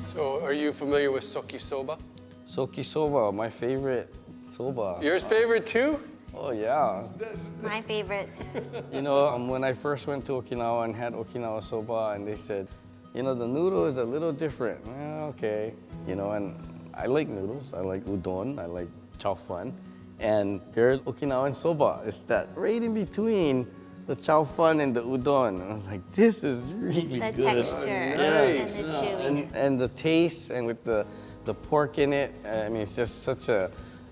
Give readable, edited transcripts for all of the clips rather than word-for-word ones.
So, are you familiar with soki soba? Soki soba, my favorite soba. Yours favorite too? Oh yeah. My favorite. You know, when I first went to Okinawa and had Okinawa soba, and they said, you know, the noodle is a little different. Okay. You know, and I like noodles. I like udon. I like chow fun. And there's Okinawan soba. It's that right in between the chow fun and the udon. And I was like, this is really The good. texture nice. and the chewy. And the taste and with the pork in it, I mean, it's just such a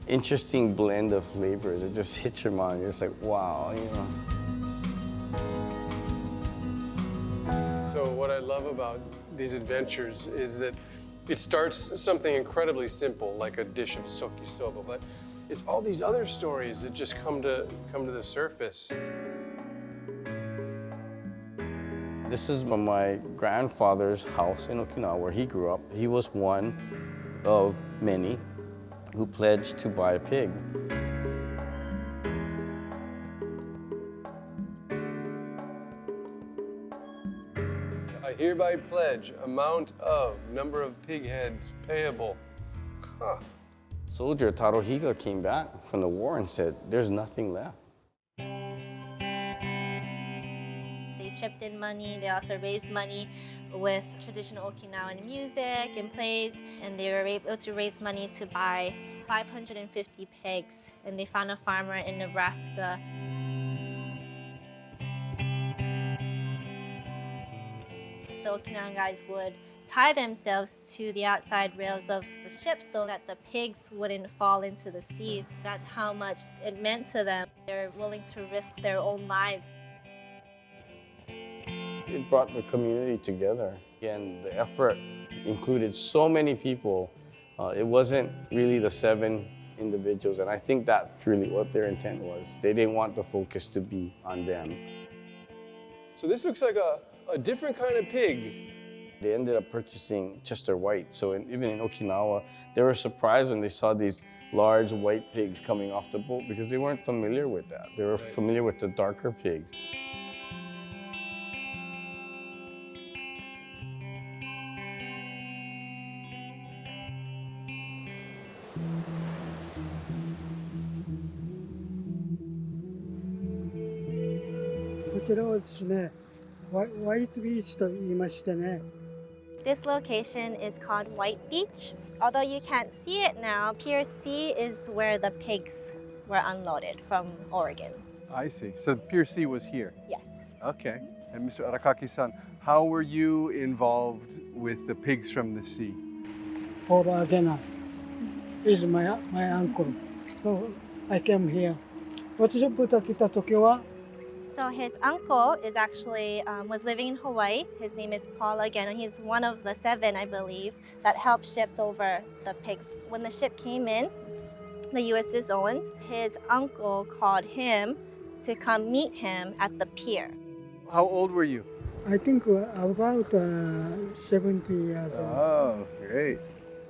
interesting blend of flavors. It just hits your mind. You're just like, wow, you know. So what I love about these adventures is that it starts something incredibly simple, like a dish of soki soba, but it's all these other stories that just come to the surface. This is from my grandfather's house in Okinawa where he grew up. He was one of many who pledged to buy a pig. I hereby pledge amount of number of pig heads payable. Huh. Soldier Tarohiga came back from the war and said, there's nothing left. They chipped in money. They also raised money with traditional Okinawan music and plays, and they were able to raise money to buy 550 pigs. And they found a farmer in Nebraska. The Okinawan guys would tie themselves to the outside rails of the ship so that the pigs wouldn't fall into the sea. That's how much it meant to them. They're willing to risk their own lives. It brought the community together. And the effort included so many people. It wasn't really the 7 individuals, and I think that's really what their intent was. They didn't want the focus to be on them. So this looks like a different kind of pig. They ended up purchasing Chester White. So even in Okinawa, they were surprised when they saw these large white pigs coming off the boat because they weren't familiar with that. They were familiar with the darker pigs. This location is called White Beach. Although you can't see it now, Pier C is where the pigs were unloaded from Oregon. I see. So Pier C was here. Yes. Okay. And Mr. Arakaki-san, how were you involved with the pigs from the sea? Oba Agena is my uncle. So I came here. 私が来た時は So his uncle is actually was living in Hawaii. His name is Paul again, and he's one of the 7, I believe, that helped ship over the pigs. When the ship came in, the USS Owens, his uncle called him to come meet him at the pier. How old were you? I think about 70 years old. Oh, great.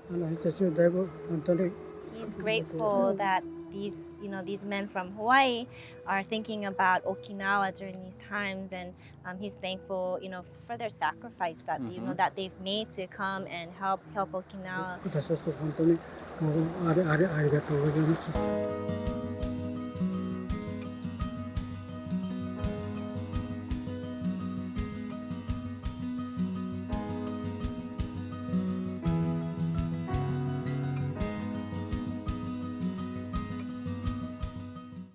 私はだいぶ本当に He's grateful that these men from Hawaii are thinking about Okinawa during these times, and he's thankful, for their sacrifice that that they've made to come and help Okinawa. くださって本当にもうありがとうございます。